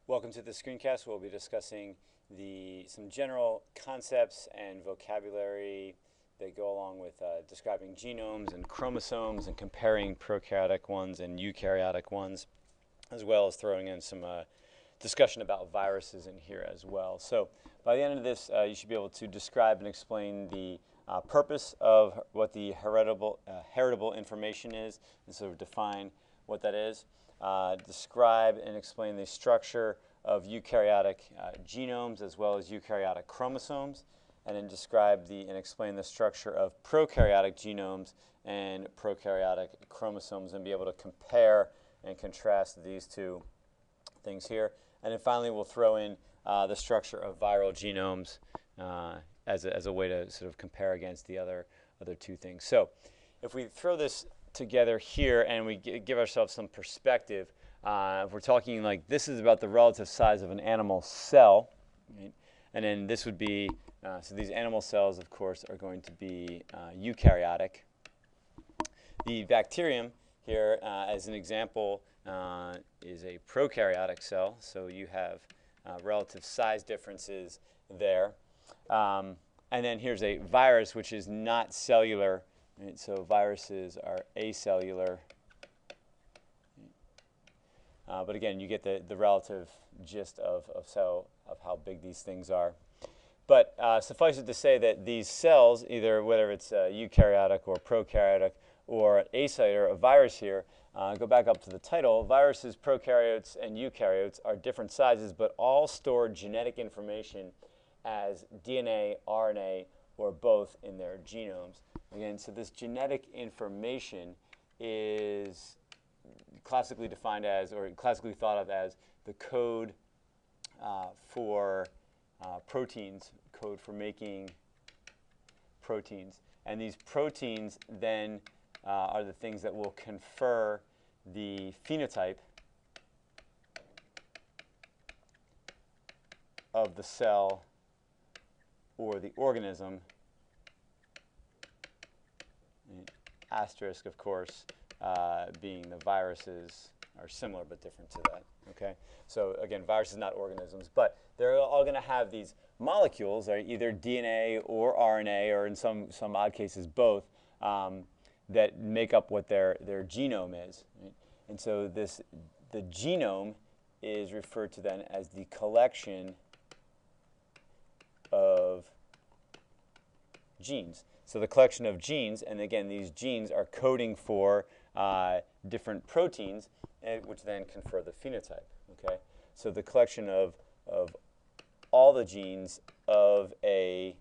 Welcome to the screencast. We'll be discussing some general concepts and vocabulary that go along with describing genomes and chromosomes and comparing prokaryotic ones and eukaryotic ones, as well as throwing in some discussion about viruses in here as well. So by the end of this, you should be able to describe and explain the purpose of what the heritable information is, and so define what that is. Describe and explain the structure of eukaryotic genomes as well as eukaryotic chromosomes, and then describe and explain the structure of prokaryotic genomes and prokaryotic chromosomes and be able to compare and contrast these two things here. And then finally we'll throw in the structure of viral genomes as a way to sort of compare against the other two things. So if we throw this together here and we give ourselves some perspective, if we're talking like this is about the relative size of an animal cell, right? And then this would be, so these animal cells of course are going to be eukaryotic. The bacterium here as an example is a prokaryotic cell, so you have relative size differences there. And then here's a virus which is not cellular. Right, so viruses are acellular, but again, you get the relative gist of how big these things are. But suffice it to say that these cells, either whether it's eukaryotic or prokaryotic or acellular, a virus here, go back up to the title, viruses, prokaryotes, and eukaryotes are different sizes, but all store genetic information as DNA, RNA, or both in their genomes. Again, so this genetic information is classically defined as, or classically thought of as, the code for proteins, code for making proteins. And these proteins then are the things that will confer the phenotype of the cell or the organism. Asterisk, of course, being the viruses are similar but different to that. Okay, so again, viruses not organisms, but they're all going to have these molecules, right, either DNA or RNA, or in some odd cases both, that make up what their genome is. Right? And so the genome is referred to then as the collection of genes. So the collection of genes, and again, these genes are coding for different proteins, which then confer the phenotype. Okay, so the collection of all the genes of a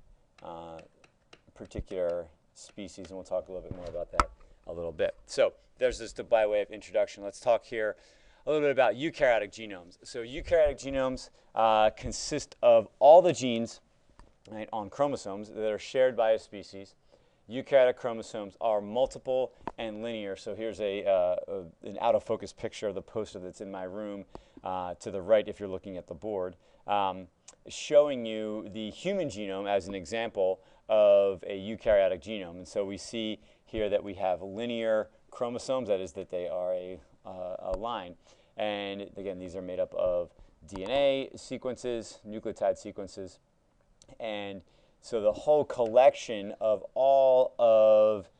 particular species, and we'll talk a little bit more about that a little bit. So there's just by way of introduction. Let's talk here a little bit about eukaryotic genomes. So eukaryotic genomes consist of all the genes, right, on chromosomes that are shared by a species. Eukaryotic chromosomes are multiple and linear. So here's an out of focus picture of the poster that's in my room to the right if you're looking at the board, showing you the human genome as an example of a eukaryotic genome. And so we see here that we have linear chromosomes, that is that they are a line. And again, these are made up of DNA sequences, nucleotide sequences. And so the whole collection of all of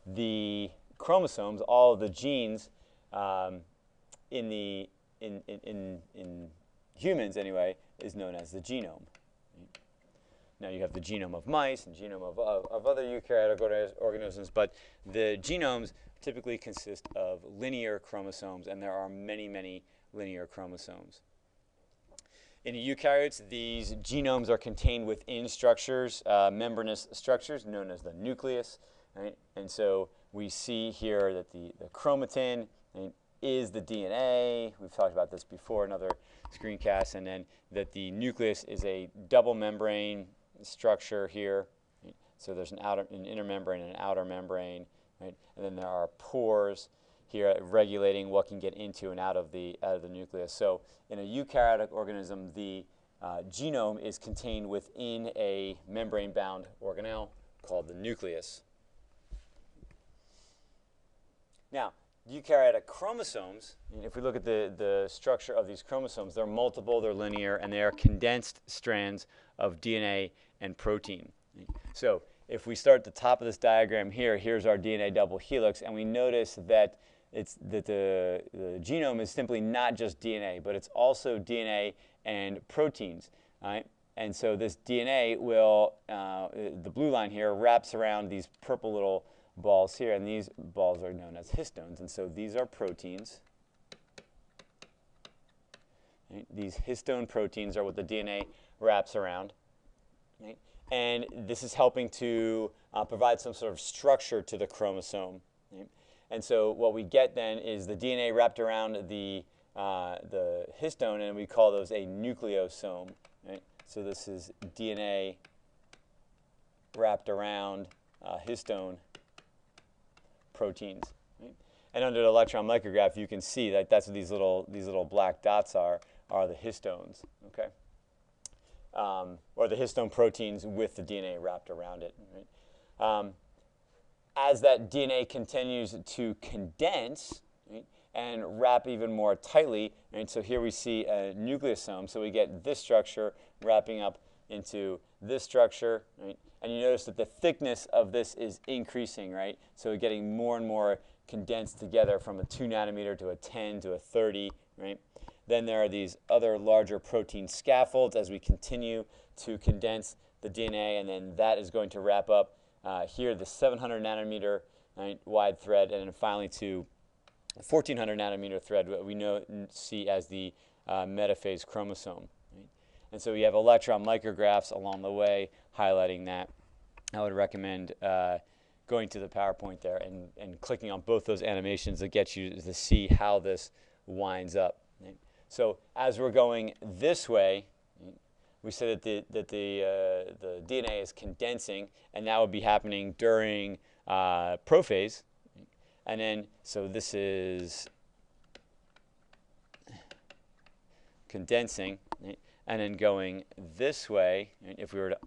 the chromosomes, all of the genes in humans anyway, is known as the genome. Now you have the genome of mice and genome of other eukaryotic organisms, but the genomes typically consist of linear chromosomes, and there are many, many linear chromosomes. In eukaryotes, these genomes are contained within structures, membranous structures known as the nucleus. Right? And so we see here that the chromatin, right, is the DNA. We've talked about this before in other screencasts. And then that the nucleus is a double membrane structure here. Right? So there's an inner membrane and an outer membrane. Right? And then there are pores here regulating what can get into and out of the nucleus. So in a eukaryotic organism, the genome is contained within a membrane-bound organelle called the nucleus. Now, eukaryotic chromosomes, and if we look at the structure of these chromosomes, they're multiple, they're linear, and they are condensed strands of DNA and protein. So if we start at the top of this diagram here, here's our DNA double helix, and we notice that the genome is simply not just DNA, but it's also DNA and proteins. Right? And so this DNA will, the blue line here, wraps around these purple little balls here, and these balls are known as histones. And so these are proteins. Right? These histone proteins are what the DNA wraps around. Right? And this is helping to provide some sort of structure to the chromosome. Right? And so what we get then is the DNA wrapped around the histone, and we call those a nucleosome. Right? So this is DNA wrapped around histone proteins. Right? And under the electron micrograph, you can see that that's what these little black dots are the histones. Okay? Or the histone proteins with the DNA wrapped around it. Right? As that DNA continues to condense, right, and wrap even more tightly, right, so here we see a nucleosome, so we get this structure wrapping up into this structure, right, and you notice that the thickness of this is increasing, right, so we're getting more and more condensed together from a 2 nanometer to a 10 to a 30, right. Then there are these other larger protein scaffolds as we continue to condense the DNA, and then that is going to wrap up here the 700 nanometer wide thread, and then finally to 1400 nanometer thread, what we see as the metaphase chromosome. Right? And so we have electron micrographs along the way highlighting that. I would recommend going to the PowerPoint there and clicking on both those animations that get you to see how this winds up. Right? So as we're going this way, we said that the DNA is condensing, and that would be happening during prophase. And then, so this is condensing, right? And then going this way, right? If we were to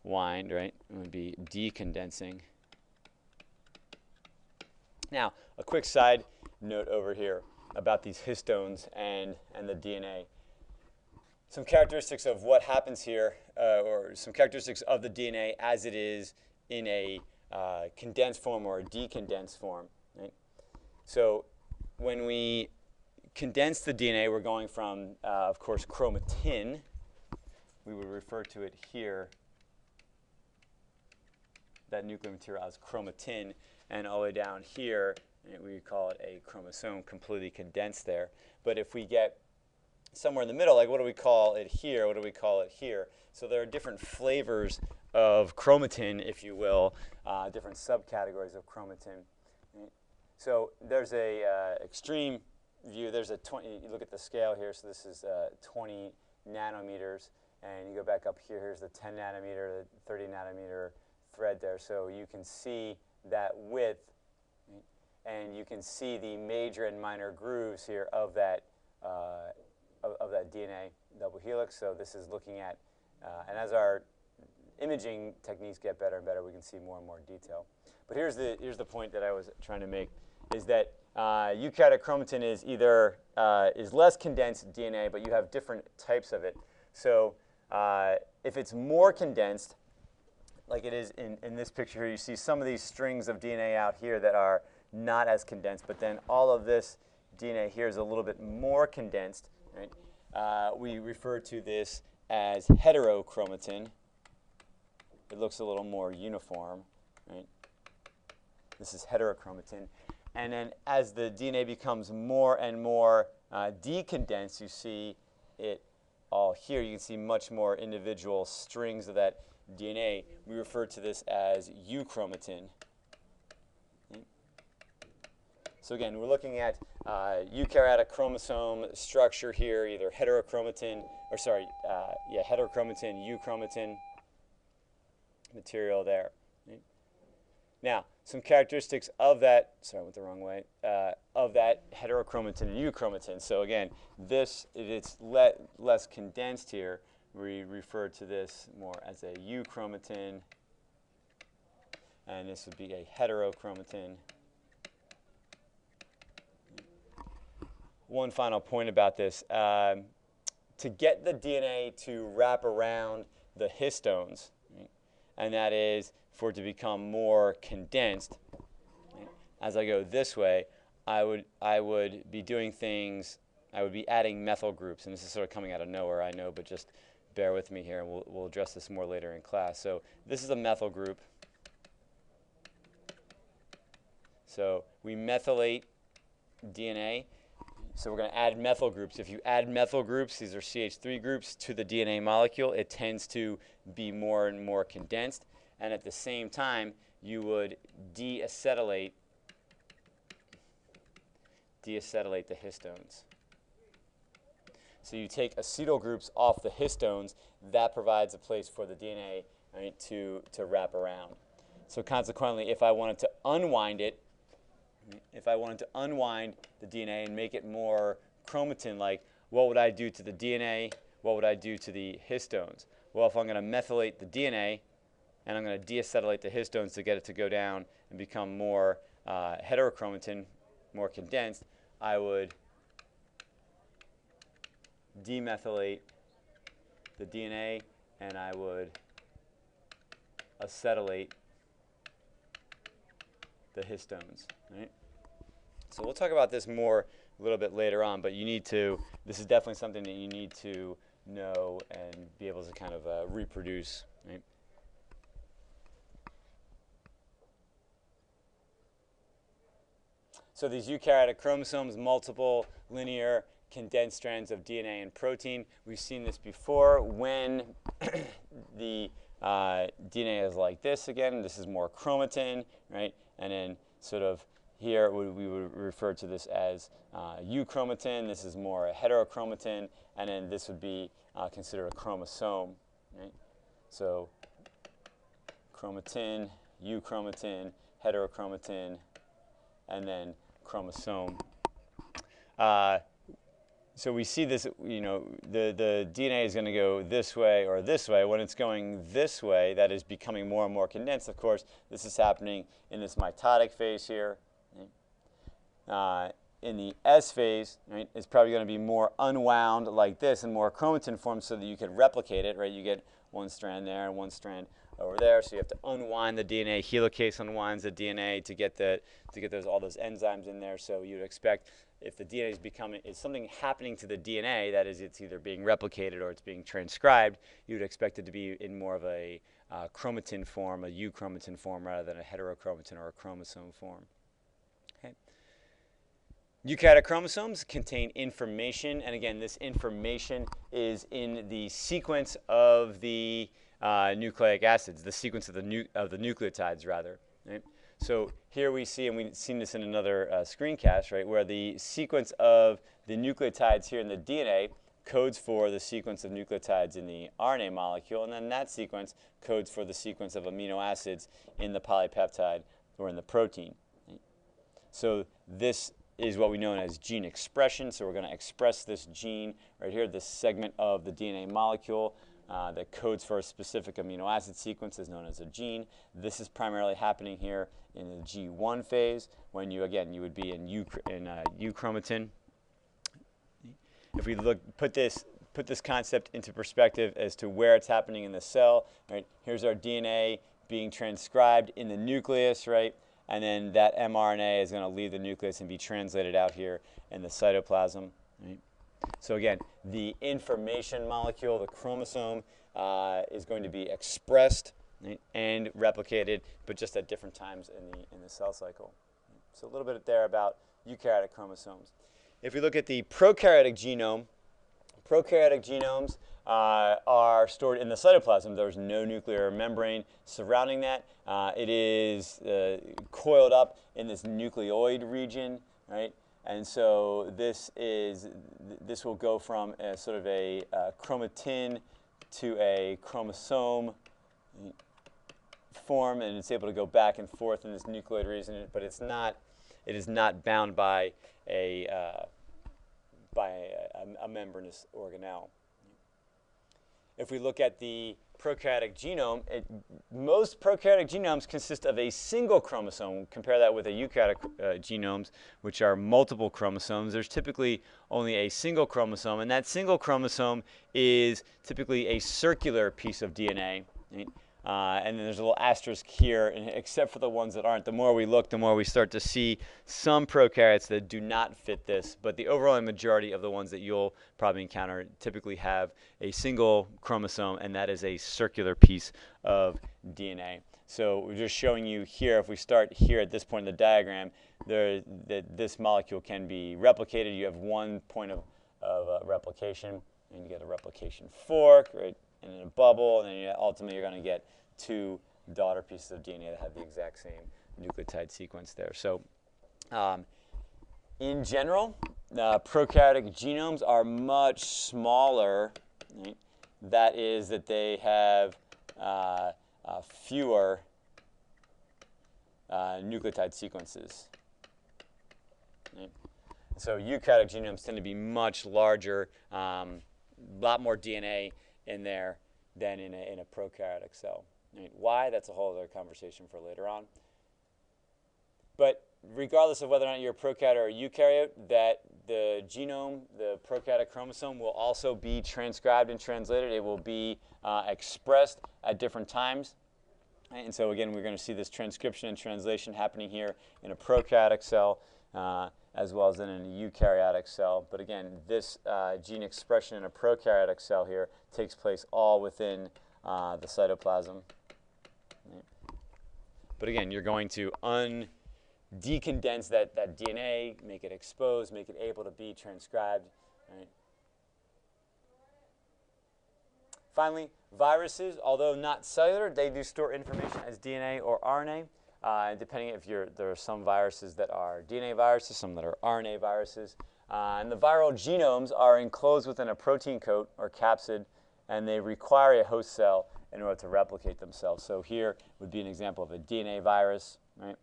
unwind, right, it would be decondensing. Now, a quick side note over here about these histones and the DNA. Some characteristics of what happens here, or some characteristics of the DNA as it is in a condensed form or a decondensed form. Right? So when we condense the DNA, we're going from, of course, chromatin. We would refer to it here, that nuclear material, as chromatin, and all the way down here, we call it a chromosome, completely condensed there. But if we get somewhere in the middle, like what do we call it here? What do we call it here? So there are different flavors of chromatin, if you will, different subcategories of chromatin. Right? So there's a extreme view. There's a 20. You look at the scale here. So this is 20 nanometers, and you go back up here. Here's the 10 nanometer, the 30 nanometer thread there. So you can see that width, right? And you can see the major and minor grooves here of that. Of that DNA double helix. So this is looking at, and as our imaging techniques get better and better, we can see more and more detail. But here's the point that I was trying to make, is that eukaryotic chromatin is either is less condensed DNA, but you have different types of it. So if it's more condensed, like it is in this picture here, you see some of these strings of DNA out here that are not as condensed, but then all of this DNA here is a little bit more condensed. Right? We refer to this as heterochromatin. It looks a little more uniform. Right? This is heterochromatin. And then as the DNA becomes more and more decondensed, you see it all here. You can see much more individual strings of that DNA. We refer to this as euchromatin. So again, we're looking at eukaryotic chromosome structure here, either heterochromatin, or sorry, heterochromatin, euchromatin material there. Right? Now, some characteristics of that, sorry, I went the wrong way, of that heterochromatin and euchromatin. So again, it's less condensed here. We refer to this more as a euchromatin, and this would be a heterochromatin. one final point about this. To get the DNA to wrap around the histones, right, and that is for it to become more condensed, right, as I go this way, I would be doing things, I would be adding methyl groups, and this is sort of coming out of nowhere, I know, but just bear with me here, and we'll address this more later in class. So this is a methyl group. So we methylate DNA. So we're going to add methyl groups. If you add methyl groups, these are CH3 groups, to the DNA molecule, it tends to be more and more condensed. And at the same time, you would deacetylate the histones. So you take acetyl groups off the histones. That provides a place for the DNA, right, to wrap around. So consequently, if I wanted to unwind it, if I wanted to unwind the DNA and make it more chromatin-like, what would I do to the DNA? What would I do to the histones? Well, if I'm going to methylate the DNA and I'm going to deacetylate the histones to get it to go down and become more heterochromatin, more condensed, I would demethylate the DNA and I would acetylate the histones, right? So we'll talk about this more a little bit later on, but you need to, this is definitely something that you need to know and be able to kind of reproduce, right? So these eukaryotic chromosomes, multiple linear condensed strands of DNA and protein. We've seen this before when the DNA is like this again. This is more chromatin, right? And then sort of here we would refer to this as euchromatin. This is more a heterochromatin, and then this would be considered a chromosome, right? So chromatin, euchromatin, heterochromatin, and then chromosome. So we see this, you know, the DNA is going to go this way or this way. When it's going this way, that is becoming more and more condensed. Of course, this is happening in this mitotic phase here. Right? In the S phase, right, it's probably going to be more unwound like this and more chromatin form so that you can replicate it, right? You get one strand there and one strand over there, so you have to unwind the DNA. Helicase unwinds the DNA to get all those enzymes in there. So you'd expect if the DNA is something happening to the DNA, that is, it's either being replicated or it's being transcribed, you'd expect it to be in more of a chromatin form, a euchromatin form, rather than a heterochromatin or a chromosome form. Okay. Eukaryotic chromosomes contain information, and again, this information is in the sequence of the nucleic acids, the sequence of the nucleotides, rather. Right? So here we see, and we've seen this in another screencast, right, where the sequence of the nucleotides here in the DNA codes for the sequence of nucleotides in the RNA molecule, and then that sequence codes for the sequence of amino acids in the polypeptide or in the protein. Right? So this is what we know as gene expression. So we're going to express this gene right here, this segment of the DNA molecule that codes for a specific amino acid sequence is known as a gene. This is primarily happening here in the G1 phase when you would be in euchromatin. If we put this concept into perspective as to where it's happening in the cell, right? Here's our DNA being transcribed in the nucleus, right? And then that mRNA is going to leave the nucleus and be translated out here in the cytoplasm. Right? So again, the information molecule, the chromosome, is going to be expressed, right, and replicated, but just at different times in the cell cycle. So a little bit there about eukaryotic chromosomes. If we look at the prokaryotic genome, prokaryotic genomes are stored in the cytoplasm. There's no nuclear membrane surrounding that. It is coiled up in this nucleoid region, right? And so this will go from a sort of a chromatin to a chromosome form, and it's able to go back and forth in this nucleoid region, but it is not bound by a membranous organelle. if we look at the prokaryotic genome, most prokaryotic genomes consist of a single chromosome. Compare that with a eukaryotic genomes, which are multiple chromosomes. There's typically only a single chromosome, and that single chromosome is typically a circular piece of DNA. Right? And then there's a little asterisk here, and except for the ones that aren't. The more we look, the more we start to see some prokaryotes that do not fit this. But the overwhelming majority of the ones that you'll probably encounter typically have a single chromosome, and that is a circular piece of DNA. So we're just showing you here, if we start here at this point in the diagram, this molecule can be replicated. You have one point of replication, and you get a replication fork, right? And then a bubble, and then ultimately you're going to get two daughter pieces of DNA that have the exact same nucleotide sequence there. So in general, prokaryotic genomes are much smaller. Right? That is that they have fewer nucleotide sequences. Right? So eukaryotic genomes tend to be much larger, a lot more DNA in there than in a prokaryotic cell. I mean, why? That's a whole other conversation for later on. But regardless of whether or not you're a prokaryote or a eukaryote, that the genome, the prokaryotic chromosome, will also be transcribed and translated. It will be expressed at different times. And so again, we're going to see this transcription and translation happening here in a prokaryotic cell, as well as in a eukaryotic cell. But again, this gene expression in a prokaryotic cell here takes place all within the cytoplasm. Right. But again, you're going to decondense that DNA, make it exposed, make it able to be transcribed. Right. Finally, viruses, although not cellular, they do store information as DNA or RNA. Depending if there are some viruses that are DNA viruses, some that are RNA viruses. And the viral genomes are enclosed within a protein coat or capsid, and they require a host cell in order to replicate themselves. So here would be an example of a DNA virus, right?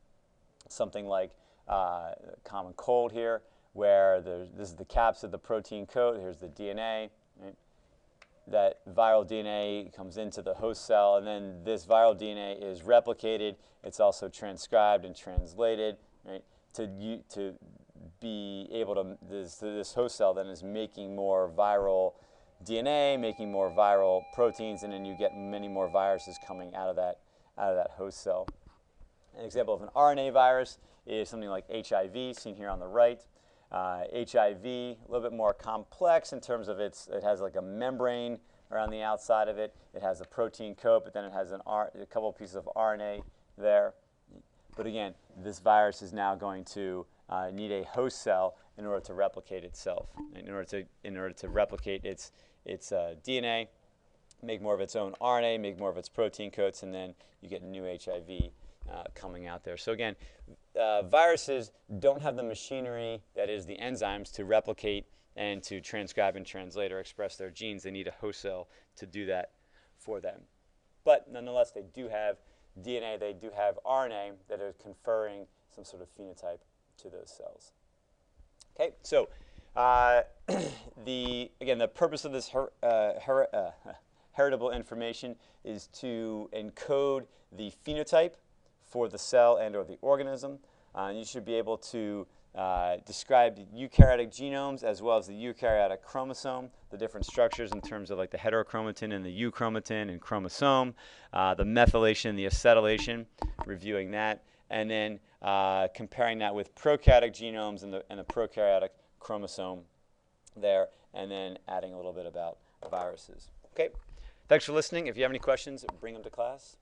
Something like common cold here, where this is the capsid, the protein coat, here's the DNA. Right? That viral DNA comes into the host cell, and then this viral DNA is replicated. It's also transcribed and translated, right? To be able to, this host cell then is making more viral DNA, making more viral proteins, and then you get many more viruses coming out of that host cell. An example of an RNA virus is something like HIV, seen here on the right. HIV, a little bit more complex in terms of it has like a membrane around the outside of it. It has a protein coat, but then it has a couple of pieces of RNA there. But again, this virus is now going to need a host cell in order to replicate itself, in order to replicate its DNA, make more of its own RNA, make more of its protein coats, and then you get new HIV coming out there. So again, viruses don't have the machinery, that is the enzymes, to replicate and to transcribe and translate or express their genes. They need a host cell to do that for them. But nonetheless, they do have DNA, they do have RNA that are conferring some sort of phenotype to those cells. Okay, so the purpose of this heritable information is to encode the phenotype for the cell and or the organism. You should be able to describe eukaryotic genomes as well as the eukaryotic chromosome, the different structures in terms of like the heterochromatin and the euchromatin and chromosome, the methylation, the acetylation, reviewing that, and then comparing that with prokaryotic genomes and the prokaryotic chromosome there, and then adding a little bit about viruses. Okay, thanks for listening. If you have any questions, bring them to class.